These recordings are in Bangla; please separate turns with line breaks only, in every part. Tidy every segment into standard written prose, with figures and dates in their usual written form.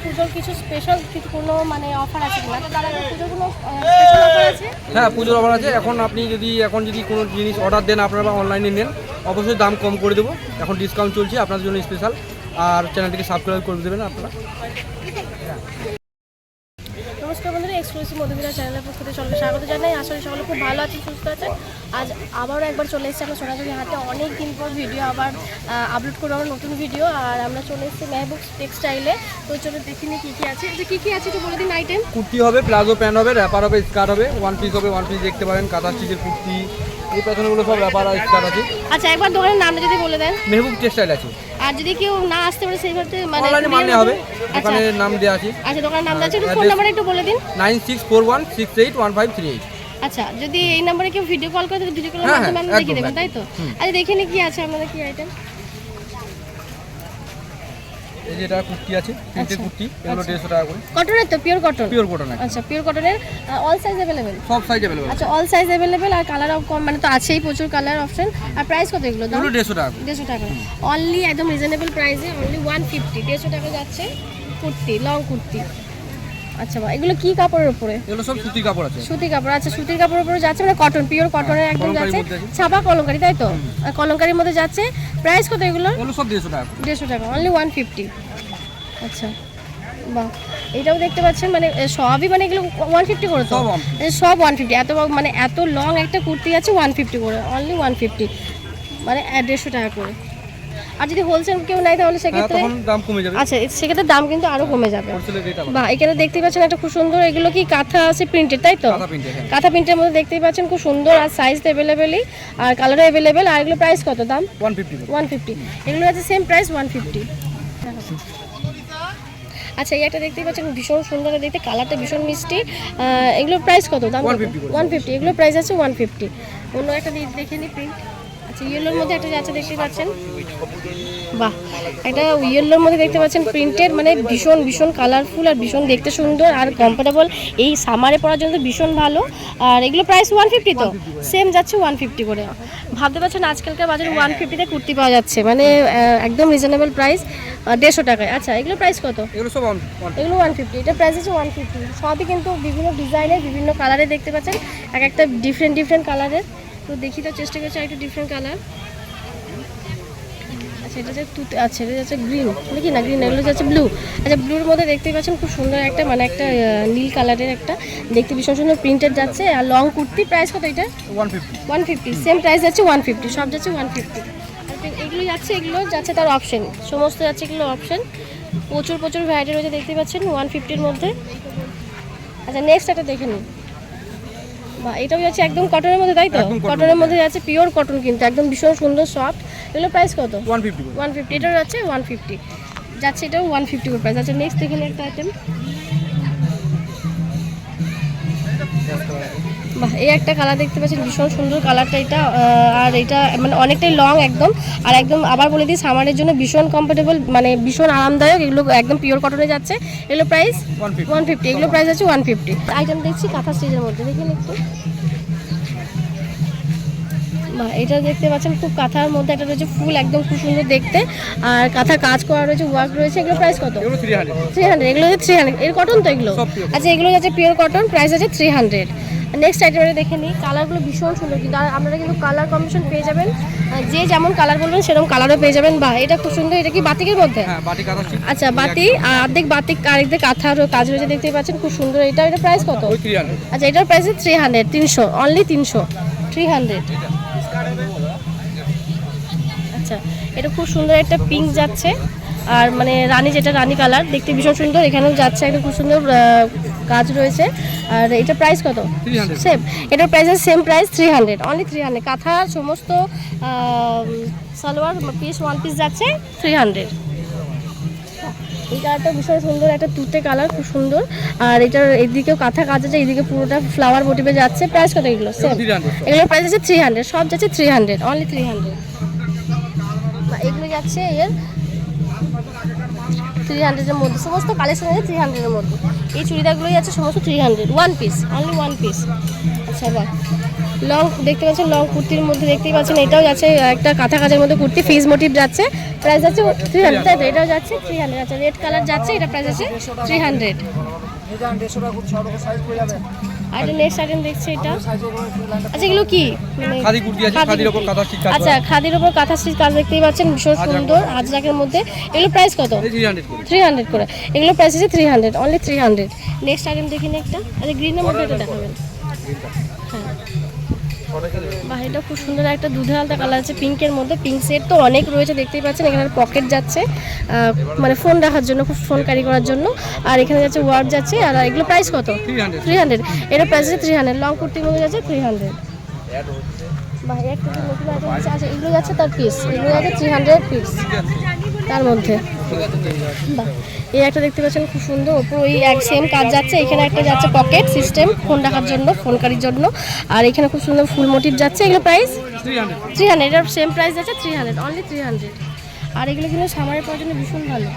পুজোর কিছু স্পেশাল কিছু কোনো মানে অফার আছে কিনা, তো তার আগে পুজোর কোনো স্পেশাল অফার আছে?
হ্যাঁ, পুজোর অফার আছে। এখন আপনি যদি কোনো জিনিস অর্ডার দেন আপনারা বা অনলাইনে নেন, অবশ্যই দাম কম করে দেবো। এখন ডিসকাউন্ট চলছে আপনাদের জন্য স্পেশাল। আর চ্যানেলটিকে সাবস্ক্রাইব করে দেবেন আপনারা।
নমস্কার বন্ধুরা, এক্সক্লুসিভ মধুমিতা চ্যানেলের পক্ষ থেকে সকলকে স্বাগত জানাই। আসলে সকলে খুব ভালো আছেন, সুস্থ আছেন। আজ আবারও একবার চলে এসেছি আমরা সোনাঝুরি হাটে। অনেক দিন পর ভিডিও আবার আপলোড করবো, আমরা নতুন ভিডিও। আর আমরা চলে এসেছি মেহবুব টেক্সটাইলে। তো চলো দেখিনি কী কী আছে। যে কী কী আছে একটু বলে দিন আইটেম।
কুর্তি হবে, প্লাজো প্যান্ট হবে, র্যাপার হবে, স্কার্ট হবে, ওয়ান পিস হবে। ওয়ান পিস দেখতে পারেন, কাঁথা স্টিচের কুর্তি, এই পেছনেগুলো সব র্যাপার আর স্কার্ট আছে।
আচ্ছা, একবার দোকানের নামটা যদি বলে দেন।
মেহবুব টেক্সটাইল আছে।
আর যদি কেউ না আসতে পারে সেইভাবে মানে
অনলাইনে মানলে হবে, দোকানের নাম দেওয়া আছে।
আচ্ছা, দোকানের নাম আছে, একটু ফোন নাম্বার একটু বলে দিন।
9641681538।
আচ্ছা, যদি এই নাম্বারে কেউ ভিডিও কল করে তাহলে ভিডিও কলের মাধ্যমে আমরা দেখিয়ে দেবেন, তাই তো? আচ্ছা, দেখে নি কি আছে আপনাদের কি আইটেম।
এই যে এটা কুর্তি আছে, প্রিন্টের কুর্তি, এগুলো 150 টাকা করে।
কটনের তো, পিওর কটন?
পিওর কটন আছে।
আচ্ছা, পিওর কটনের অল সাইজ अवेलेबल?
সব সাইজ अवेलेबल।
আচ্ছা, অল সাইজ अवेलेबल। আর কালার কম মানে তো আছেই, প্রচুর কালার অপশন। আর প্রাইস কত এগুলো দাম?
এগুলো 150 টাকা।
150 টাকা অনলি, একদম রিজনেবল প্রাইসে, অনলি 150। 150 টাকা যাচ্ছে কুর্তি, লং কুর্তি। আচ্ছা, এগুলো কি কাপড়ের উপরে?
এগুলো সব সুতি কাপড় আছে।
সুতি কাপড়। আচ্ছা, সুতির কাপড়ের উপরে যাচ্ছে মানে কটন, পিওর কটনের একদম যাচ্ছে, ছাপা কলমকারী, তাই তো? কলমকারীর মধ্যে যাচ্ছে। প্রাইস কত এগুলো?
এগুলো সব 150 টাকা।
150 টাকা, অনলি 150। আচ্ছা, বাহ, এটাও দেখতে পাচ্ছেন মানে সবই মানে এগুলো 150 করে তো? সব 150। এত মানে এত লং একটা কুর্তি আছে 150 করে, অনলি 150, মানে 150 টাকা করে। আর যদি হোলসেল কেউ নাই তাহলে সেক্ষেত্রে
দাম কমে যাবে।
আচ্ছা, সেক্ষেত্রে দাম কিন্তু আরো কমে যাবে। বাহ, এখানে দেখতেই পাচ্ছেন একটা খুব সুন্দর, এগুলো কি কাঁথা আছে প্রিন্টেড, তাই তো? কাঁথা প্রিন্টের মধ্যে দেখতেই পাচ্ছেন, খুব সুন্দর। আর সাইজ তো অ্যাভেলেবেলই, আর কালারও অ্যাভেলেবেল। আর এগুলো প্রাইস কত দাম? 150। এগুলো আছে সেম প্রাইস 150। আচ্ছা, এই একটা দেখতেই পাচ্ছেন ভীষণ সুন্দর দেখতে, কালারটা ভীষণ মিষ্টি। এগুলোর প্রাইস কত দাম? 150। এগুলোর প্রাইস আছে 150। অন্য একটা দেখে নিই প্রিন্ট। আচ্ছা, ইয়েলোর মধ্যে একটা যাচ্ছে দেখতে পাচ্ছেন। বাহ, একটা ইয়েলোর মধ্যে দেখতে পাচ্ছেন প্রিন্টেড, মানে ভীষণ ভীষণ কালারফুল আর ভীষণ দেখতে সুন্দর আর কমফোর্টেবল। এই সামারে পরার জন্য ভীষণ ভালো। আর এগুলো প্রাইস 150 তো? সেম যাচ্ছে 150 করে। ভাবতে পারছেন আজকালকার বাজারে 150-তে কুর্তি পাওয়া যাচ্ছে, মানে একদম রিজনেবল প্রাইস, 150 টাকায়। আচ্ছা, এগুলো প্রাইস কত?
এগুলো সব
এগুলো 150। এটা প্রাইস আছে 150। সবই কিন্তু বিভিন্ন ডিজাইনের, বিভিন্ন কালারে দেখতে পাচ্ছেন, এক একটা ডিফারেন্ট ডিফারেন্ট কালারের। তো দেখি তো, চেষ্টা করছি একটু ডিফারেন্ট কালার। আচ্ছা, এটা হচ্ছে আচ্ছা, এটা যাচ্ছে গ্রিন নাকি না? গ্রিন, এগুলো যাচ্ছে ব্লু। আচ্ছা, ব্লুর মধ্যে দেখতেই পাচ্ছেন খুব সুন্দর একটা, মানে একটা নীল কালারের একটা, দেখতে ভীষণ সুন্দর প্রিন্টেড যাচ্ছে। আর লং কুর্তি প্রাইস কত এটা? 150। সেম প্রাইস যাচ্ছে 150, সব যাচ্ছে 150। আর এগুলো যাচ্ছে তার অপশন, সমস্ত যাচ্ছে এগুলো অপশন। প্রচুর প্রচুর ভ্যারাইটি রয়েছে দেখতেই পাচ্ছেন 150-র মধ্যে। আচ্ছা, নেক্সট একটা দেখে নিন। বা এটাও যাচ্ছে একদম কটনের মধ্যে, তাই তো? কটনের মধ্যে যাচ্ছে, পিওর কটন কিন্তু একদম ভীষণ সুন্দর সফট। এগুলো প্রাইস কত? 150। এটাও যাচ্ছে 150 যাচ্ছে, এটাও 150 করে প্রাইস। আচ্ছা, নেক্সট দেখে নিন একটা আইটেম। বাহ, এই একটা কালার দেখতে পাচ্ছেন, ভীষণ সুন্দর কালারটা এটা। আর এটা মানে অনেকটাই লং একদম, আর একদম আবার বলে দিই সামারের জন্য ভীষণ কমফোর্টেবল, মানে ভীষণ আরামদায়ক। এগুলো একদম পিওর কটনে যাচ্ছে। এগুলো প্রাইস 150। এগুলো প্রাইস আছে 150। আইটেম দেখছি কাঁথা স্টিচের মধ্যে, দেখুন একটু। বাহ, এটা দেখতে পাচ্ছেন খুব কাঁথার মধ্যে একটা রয়েছে ফুল, একদম খুব সুন্দর দেখতে। আর কাঁথা কাজ করা রয়েছে, ওয়ার্ক রয়েছে। এগুলো প্রাইস কত? 300। এগুলো হচ্ছে 300। এর কটন তো এগুলো? আচ্ছা, এগুলো যাচ্ছে পিওর কটন, প্রাইস আছে 300। নেক্সট আইটেমটা দেখে নিই। কালারগুলো ভীষণ সুন্দর কিন্তু, আর আপনারা কিন্তু কালার কম্বিনেশন পেয়ে যাবেন, যে যেমন কালার বলবেন সেরকম কালারও পেয়ে যাবেন। বাহ, এটা খুব সুন্দর। এটা কি বাতিকের মধ্যে? আচ্ছা, বাতি, আর অর্ধেক বাতিক আর অর্ধেক কাঁথার কাজ রয়েছে দেখতেই পাচ্ছেন, খুব সুন্দর। এটা প্রাইস কত? আচ্ছা, এটার প্রাইস 300। 300, অনলি 300। 300। আচ্ছা, এটা খুব সুন্দর একটা পিঙ্ক যাচ্ছে, আর মানে রানী, যেটা রানী কালার দেখতে ভীষণ সুন্দর। এখানেও যাচ্ছে একটা খুব সুন্দর কাজ রয়েছে। আর এটা প্রাইস কত? সেম। এটার প্রাইস সেম প্রাইস 300, অনলি 300। কাঁথা সমস্ত সালোয়ার পিস, ওয়ান পিস যাচ্ছে 300। এই কালারটা ভীষণ সুন্দর, একটা তুতে কালার, খুব সুন্দর। আর এটার এদিকেও কাঁথা কাজ আছে, এইদিকে পুরোটা ফ্লাওয়ার মোটিভে যাচ্ছে। প্রাইস কত এগুলো? সেম। এগুলোর প্রাইস আছে 300, সব যাচ্ছে 300, অনলি 300। এগুলো যাচ্ছে এর 300-এর মধ্যে, সমস্ত কালেকশন আছে 300-এর মধ্যে। এই চুড়িদারগুলো যাচ্ছে সমস্ত 300, one piece, only one piece. আচ্ছা, বাহ, লং দেখতে পাচ্ছেন, লং কুর্তির মধ্যে দেখতেই পাচ্ছেন, এটাও যাচ্ছে একটা কাঁথা কাজের মধ্যে কুর্তি, ফিজ মোটিভ যাচ্ছে প্রাইস আছে 300, তাই তো? এটাও যাচ্ছে 300। আচ্ছা রেড কালার যাচ্ছে, এটা প্রাইস আছে 300। আর এটা নেক্সট আইটেম দেখছি এটা। আচ্ছা এগুলো কি মানে
খাদি কুর্তি আছে, খাদির উপর কাঁথা স্টিচ কাজ করা।
আচ্ছা খাদির উপর কাঁথা স্টিচ কাজ দেখতেই পাচ্ছেন, ভীষণ সুন্দর আজরাকের মধ্যে। এগুলো প্রাইস কত?
300 করে।
300 করে। এগুলো প্রাইস আছে 300, অনলি 300। নেক্সট আইটেম দেখি না একটা। আচ্ছা গ্রিনের মধ্যে এটা দেখাবেন। হ্যাঁ বাহ, এটা খুব সুন্দর একটা দুধে আলতা কালার আছে পিঙ্কের মধ্যে। পিঙ্ক সেট তো অনেক রয়েছে দেখতেই পাচ্ছেন। এখানে পকেট যাচ্ছে মানে ফোন রাখার জন্য, খুব ফোন ক্যারি করার জন্য। আর এখানে যাচ্ছে ওয়ার্ড যাচ্ছে। আর এগুলো প্রাইস কত? 300। এটা প্রাইস আছে 300। লং কুর্তির মধ্যে যাচ্ছে 300। বাহ একটা নতুন আইটেম আছে। আচ্ছা এগুলো যাচ্ছে তার পিস, এগুলো যাচ্ছে 300 পিস তার মধ্যে। বাহ এই একটা দেখতে পাচ্ছেন খুব সুন্দর, ওপর ওই এক সেম কাজ যাচ্ছে। এখানে একটা যাচ্ছে পকেট সিস্টেম ফোন রাখার জন্য, ফোনকারির জন্য। আর এখানে খুব সুন্দর ফুল মোটিভ যাচ্ছে। এগুলো প্রাইস 300। এটার সেম প্রাইস যাচ্ছে 300, অনলি 300। আর এগুলো কিন্তু সামারের পর জন্য ভীষণ ভালো।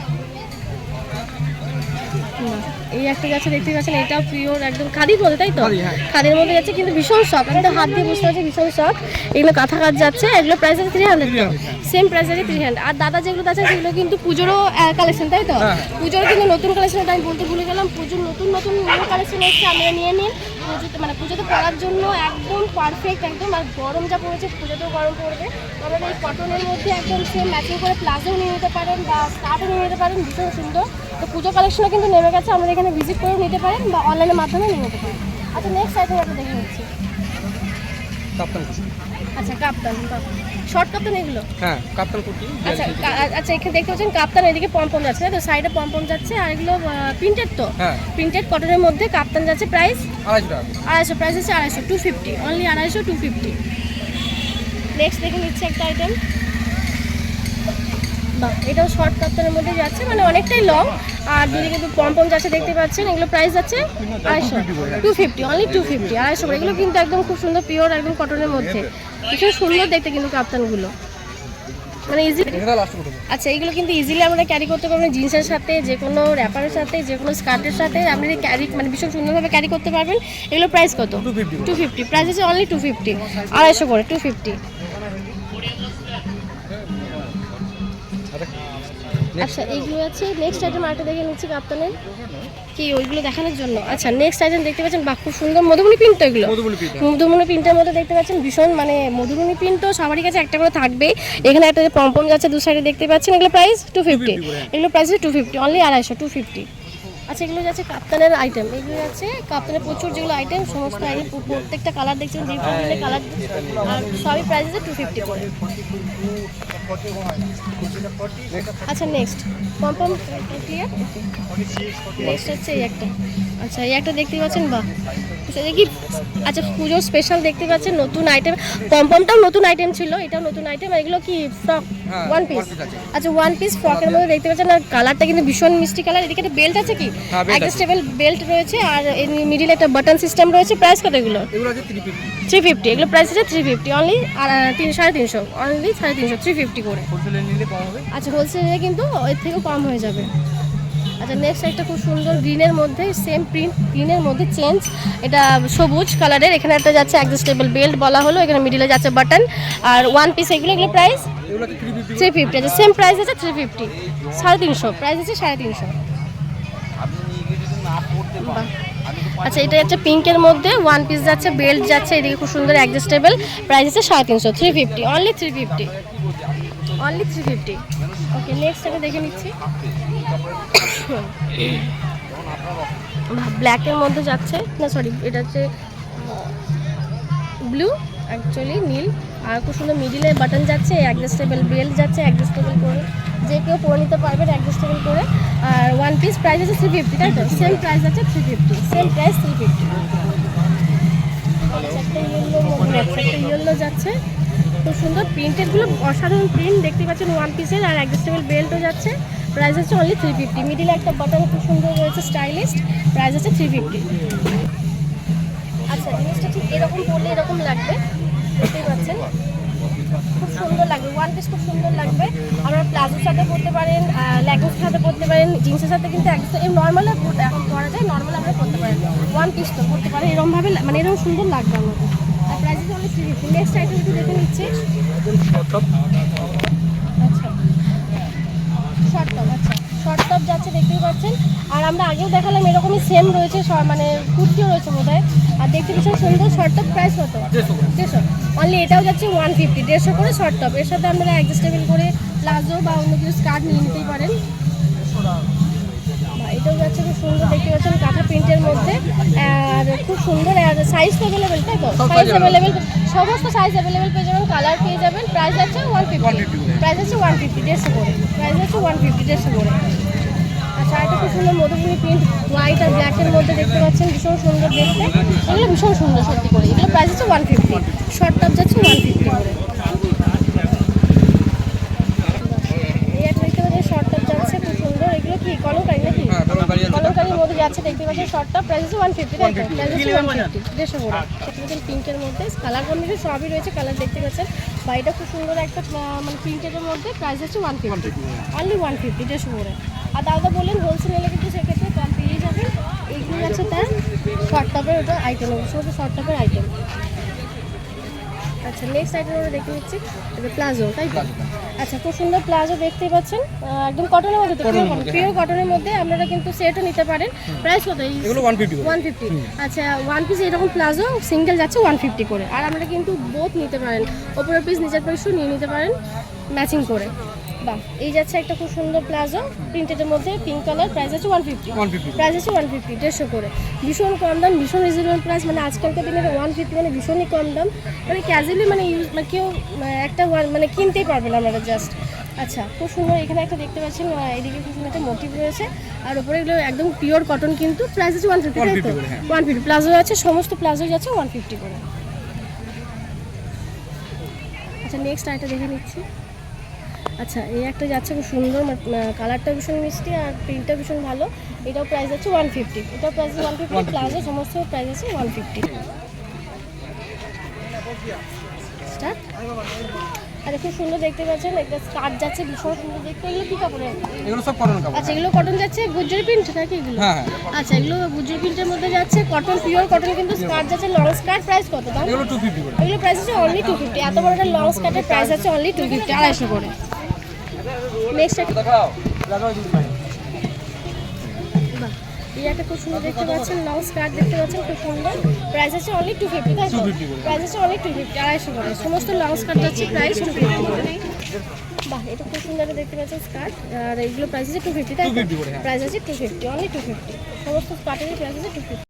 এই একটা যাচ্ছে দেখতে পাচ্ছেন, এটাও পিওর একদম খাদির মধ্যে, তাই তো? খাদির মধ্যে যাচ্ছে কিন্তু ভীষণ সফট, আমি তো হাত দিয়ে বুঝতে পারছি ভীষণ সফট। এগুলো কাঁথা কাজ যাচ্ছে। এগুলো প্রাইস আছে 300, সেম প্রাইস আছে 300। আর দাদা যেগুলো আছে সেগুলো কিন্তু পুজোরও কালেকশন, তাই তো? পুজোর কিন্তু নতুন কালেকশন, আমি বলতে ভুলে গেলাম। পুজোর নতুন নতুন কালেকশন এসছে, আপনারা নিয়ে নিন। পুজোতে মানে পুজোতে পরার জন্য একদম পারফেক্ট একদম। আর গরম যা পড়েছে, পুজোতেও গরম পড়বে। তবে এই কটনের মধ্যে একদম সেম ম্যাচিং করে প্লাজো নিয়ে নিতে পারেন বা স্কার্টও নিয়ে নিতে পারেন, ভীষণ সুন্দর। তো পুজো কালেকশনও কিন্তু নেমে গেছে, আমাদের এখানে ভিজিট করেও নিতে পারেন বা অনলাইনের মাধ্যমে নিয়ে নিতে পারেন। আচ্ছা নেক্সট আইটেম একটা দেখে নিচ্ছি। আচ্ছা কাপ্তান, শর্ট কাপ্তান এগুলো?
হ্যাঁ কাপ্তান কুর্তি।
আচ্ছা আচ্ছা এখানে দেখতে পাচ্ছেন কাপ্তান, এদিকে পমপম যাচ্ছে, তাই তো? সাইডে পমপম যাচ্ছে। আর এগুলো প্রিন্টেড তো?
হ্যাঁ
প্রিন্টেড কটনের মধ্যে কাপ্তান যাচ্ছে। প্রাইস
250 টাকা।
250, প্রাইস আছে 250, 250, অনলি 250, 250। নেক্সট দেখে নিচ্ছি একটা আইটেম। বাহ এটাও শর্ট কাপ্তানের মধ্যে যাচ্ছে, মানে অনেকটাই লং। আর দিকে কিন্তু পমপম যাচ্ছে দেখতে পাচ্ছেন। এগুলো প্রাইস আছে 250, 250, অনলি 250, 250। এগুলো কিন্তু একদম খুব সুন্দর পিওর একদম কটনের মধ্যে, ভীষণ সুন্দর দেখতে কিন্তু কাপ্তানগুলো, মানে ইজি। আচ্ছা এইগুলো কিন্তু ইজিলি আমরা ক্যারি করতে পারবেন জিন্সের সাথে, যে কোনো র্যাপারের সাথে, যে কোনো স্কার্টের সাথে আপনি ক্যারি মানে ভীষণ সুন্দরভাবে ক্যারি করতে পারবেন। এগুলো প্রাইস কত? 250, প্রাইস আছে অনলি 250, 250 করে 250। আচ্ছা এইগুলো আছে। নেক্সট আইটেম আরেকটা দেখে নিচ্ছি কাপ্তানের, কি ওইগুলো দেখানোর জন্য। আচ্ছা নেক্সট আইটেম দেখতে পাচ্ছেন, বাহ খুব সুন্দর মধুবনী প্রিন্ট। তো এগুলো মধুবনী প্রিন্টের মধ্যে দেখতে পাচ্ছেন, ভীষণ মানে মধুবনী প্রিন্ট তো সবারই কাছে একটা করে থাকবেই। এখানে একটা পম্পম যাচ্ছে দু সাইডে দেখতে পাচ্ছেন। এগুলো প্রাইস 250, এগুলো প্রাইস 250, অনলি 250, 250। আচ্ছা এগুলো যাচ্ছে কাপ্তানের আইটেম, এগুলো যাচ্ছে কাপ্তানের প্রচুর যেগুলো আইটেম, সমস্ত আইটেম প্রত্যেকটা কালার দেখছেন, ডিফারেন্ট কালার। আর সবই প্রাইস আছে 250 করে। আচ্ছা নেক্সট পম্পম ক্লিয়ার। নেক্সট হচ্ছে এই একটা। আচ্ছা এই একটা দেখতে পাচ্ছেন, বাহ এটা কি? আচ্ছা পুজোর স্পেশাল দেখতে পাচ্ছেন নতুন আইটেম। পম্পমটাও নতুন আইটেম ছিল, এটাও নতুন আইটেম। এগুলো কি ফ্রক? One piece. আচ্ছা ওয়ান পিস ফ্রকের মধ্যে দেখতে পাচ্ছেন। আর কালারটা কিন্তু ভীষণ মিষ্টি কালার। এদিকে একটা বেল্ট আছে, কি অ্যাডজাস্টেবল বেল্ট রয়েছে। আর মিডিলে একটা বাটন সিস্টেম রয়েছে। প্রাইস কত এগুলো? 350, এগুলো প্রাইস আছে 350, অনলি 350, অনলি 350, 350 করে। আচ্ছা হোলসেলে কিন্তু এর থেকেও কম হয়ে যাবে। আচ্ছা নেক্সট একটা খুব সুন্দর গ্রিনের মধ্যে সেম প্রিন্ট, গ্রিনের মধ্যে চেঞ্জ, এটা সবুজ কালারের। এখানে একটা যাচ্ছে অ্যাডজাস্টেবল বেল্ট বলা হলো, এখানে মিডিলে যাচ্ছে বাটন। আর ওয়ান পিস এগুলো প্রাইস 350, আছে সেম প্রাইস আছে 350, 350, প্রাইস আছে 350। আচ্ছা এটা যাচ্ছে পিঙ্কের মধ্যে ওয়ান পিস যাচ্ছে, বেল্ট যাচ্ছে, এদিকে খুব সুন্দর অ্যাডজাস্টেবল, প্রাইস আছে 350, 350, অনলি 350, অনলি 350। ওকে নেক্সট এটা দেখে নিচ্ছি। ব্ল্যাকের মধ্যে যাচ্ছে, না সরি এটা হচ্ছে ব্লু, অ্যাকচুয়ালি নীল। আর খুব সুন্দর মিডিলে বাটন যাচ্ছে, অ্যাডজাস্টেবল বেল্ট যাচ্ছে, অ্যাডজাস্টেবল করে যে কেউ পরে নিতে পারবেন অ্যাডজাস্টেবল করে। আর ওয়ান পিস প্রাইস আছে 350, তাই তো? সেম প্রাইস আছে 350, সেম প্রাইস 350। একটা ইয়েলো মধ্যে একটা ইয়েলো যাচ্ছে, খুব সুন্দর প্রিন্টেডগুলো, অসাধারণ প্রিন্ট দেখতে পাচ্ছেন ওয়ান পিসের। আর অ্যাডজাস্টেবল বেল্টও যাচ্ছে, প্রাইস হচ্ছে অনলি 350। মিডিলে একটা বাটন খুব সুন্দর রয়েছে, স্টাইলিস্ট, প্রাইস আছে 350। আচ্ছা জিনিসটা ঠিক এরকম পরলে এরকম লাগবে, দেখতেই পাচ্ছেন খুব সুন্দর লাগবে। ওয়ান পিস খুব সুন্দর লাগবে। আপনারা প্লাজোর সাথে পরতে পারেন, লেগিংসের সাথে পরতে পারেন, জিন্সের সাথে কিন্তু একদম নর্মাল এখন পরা যায়, নর্মাল আপনারা পরতে পারেন। ওয়ান পিস তো পরতে পারেন এরকমভাবে, মানে এরকম সুন্দর লাগবে আমাদের। আর প্রাইস হচ্ছে অনলি 350। নেক্সট আইটেম একটু দেখে নিচ্ছি। আচ্ছা শর্ট টপ, আচ্ছা শর্ট টপ যাচ্ছে দেখতেই পাচ্ছেন। আর আমরা আগেও দেখালাম এরকমই সেম রয়েছে, মানে কুর্তিও রয়েছে বোধহয়। আর দেখতে ভীষণ সুন্দর। শর্ট টপ প্রাইস কত? 150 অনলি। এটাও যাচ্ছে 150, 150 করে শর্ট টপ। এর সাথে আপনারা অ্যাডজাস্টেবল করে প্লাজো বা অন্য কিছু স্কার্ট নিয়ে নিতেই পারেন। এটাও যাচ্ছে খুব সুন্দর, দেখতে পাচ্ছেন কাঁথা প্রিন্টের মধ্যে। আর খুব সুন্দর। আর সাইজ তো অ্যাভেলেবেল, তাই তো? সাইজ অ্যাভেলেবেল, সমস্ত সাইজ অ্যাভেলেবেল পেয়ে যাবেন, কালার পেয়ে যাবেন। প্রাইস আছে 150, প্রাইস আছে 150, 150 করে। প্রাইস আছে 150, 150 করে। আচ্ছা, এটা খুব সুন্দর মধুবনী প্রিন্ট, হোয়াইট আর ব্ল্যাকের মধ্যে দেখতে পাচ্ছেন, ভীষণ সুন্দর দেখতে। এগুলো ভীষণ সুন্দর সত্যি করে। এগুলো প্রাইস আছে 150, শর্ট টপ যাচ্ছে 150 করে। এই একটা দেখতে পাচ্ছেন শর্ট টপ যাচ্ছে খুব সুন্দর। এগুলো কি কলমকারি নাকি? কলমকারির মধ্যে যাচ্ছে দেখতে পাচ্ছেন শর্ট টপ। প্রাইস আছে 150, তাই তো? প্রাইস আছে 150, 150 করে। দেখতে পাচ্ছেন পিঙ্কের মধ্যে কালার কম্বিনেশন সবই রয়েছে, কালার দেখতে পাচ্ছেন। বা এটা খুব সুন্দর একটা মানে প্রিন্টের মধ্যে। প্রাইস আছে 150, অনলি 150, 150 করে। আর দাদা বললেন হোলসেল নিলে কিন্তু সেক্ষেত্রে কম পেয়ে যাবেন। এইগুলো আছে তার শর্ট টপের ওটা আইটেম, সমস্ত শর্ট টপের আইটেম। আচ্ছা, নেক্সট আইটেম আমরা দেখে নিচ্ছি, এটা প্লাজো, তাই তো? আচ্ছা, খুব সুন্দর প্লাজো দেখতেই পাচ্ছেন, একদম কটনের মধ্যে, তো পিওর কটনের মধ্যে। আপনারা কিন্তু সেটও নিতে পারেন। প্রাইস কত?
এগুলো 150,
150। আচ্ছা, ওয়ান পিস এরকম প্লাজো সিঙ্গেল যাচ্ছে 150 করে। আর আপনারা কিন্তু বোথ নিতে পারেন, ওপরের পিস নিচের পিসও নিয়ে নিতে পারেন ম্যাচিং করে। বাহ, এই যাচ্ছে একটা খুব সুন্দর প্লাজো প্রিন্টের মধ্যে, পিঙ্ক কালার। প্রাইস আছে 150, প্রাইস আছে 150, 150 করে। ভীষণ কম দাম, ভীষণ রিজনেবল প্রাইস। মানে আজকালকার দিনে 150 মানে ভীষণই কম দাম। মানে ক্যাজুয়ালি মানে ইউজ, মানে কেউ একটা মানে কিনতেই পারবেন আপনারা জাস্ট। আচ্ছা, খুব সুন্দর। এখানে একটা দেখতে পাচ্ছেন, এদিকে খুব সুন্দর একটা মোটিভ রয়েছে। আর উপরে এগুলো একদম পিওর কটন, কিন্তু প্রাইস আছে 150, তাই তো? 150 প্লাজো আছে, সমস্ত প্লাজো যাচ্ছে 150 করে। আচ্ছা, নেক্সট আইটা দেখে নিচ্ছি। আচ্ছা, এই একটা যাচ্ছে খুব সুন্দর, কালারটা ভীষণ মিষ্টি আর প্রিন্টটা ভীষণ ভালো। এটাও প্রাইস আছে 150, এটাও প্রাইস 150, প্লাজো সমস্ত প্রাইস আছে 150। স্টার্ট। আচ্ছা, খুব সুন্দর দেখতে পাচ্ছেন, একটা স্কার্ট যাচ্ছে ভীষণ সুন্দর দেখতে। এগুলো কি কাপড়ের?
এগুলো সব কটন কাপড়।
আচ্ছা, এগুলো কটন যাচ্ছে, গুজরি প্রিন্ট নাকি এগুলো?
হ্যাঁ।
আচ্ছা, এগুলো গুজরি প্রিন্টের মধ্যে যাচ্ছে, কটন, পিওর কটন। কিন্তু স্কার্ট যাচ্ছে লং স্কার্ট। প্রাইস কত দাম?
এগুলো 250 করে।
এগুলো প্রাইস আছে অনলি 250। এত বড় একটা লং স্কার্টের প্রাইস আছে অনলি 250, 250 করে। নেক্সট
দেখাও, লাগাও দিন ভাই।
বাহ, এই একটা খুব সুন্দর দেখতে পাচ্ছেন, লং স্কার্ট দেখতে পাচ্ছেন, খুব সুন্দর। প্রাইস আছে অনলি 250, তাই তো? প্রাইস আছে অনলি 250, 250 করে। সমস্ত লং স্কার্ট যাচ্ছে প্রাইস 250। বাহ, এটা খুব সুন্দর দেখতে পাচ্ছেন স্কার্ট। আর এইগুলো প্রাইস আছে 250, তাই তো? প্রাইস আছে 250, অনলি 250। সমস্ত স্কার্টের প্রাইস আছে 250।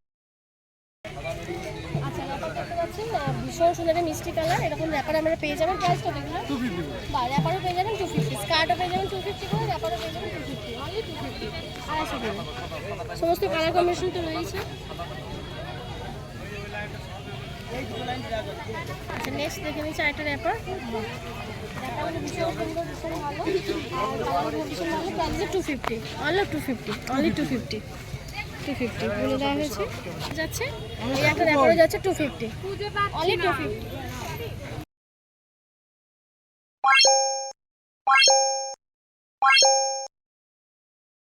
আচ্ছা, র্যাপার দেখতে পাচ্ছেন, ভীষণ সুন্দর একটা মিষ্টি কালার। এরকম র্যাপার আমরা পেয়ে যাবেন। প্রাইস কত এগুলো?
250 করে।
বা র্যাপারও পেয়ে যাবেন 250, স্কার্টও পেয়ে যাবেন 250 করে, র্যাপারও পেয়ে যাবেন 250, অনলি 250, 250 করে। সমস্ত কালার কম্বিনেশন তো রয়েছে। আচ্ছা, নেক্সট দেখে নিচ্ছি আরেকটা র্যাপার। র্যাপারগুলো ভীষণ সুন্দর, ভীষণ ভালো। আর কালারগুলো ভীষণ ভালো। প্রাইস আছে 250, অনলি 250, অনলি 250, 250 বলে দেওয়া হয়েছে। যাচ্ছে এই একটা র্যাপারও যাচ্ছে 250, অনলি 250।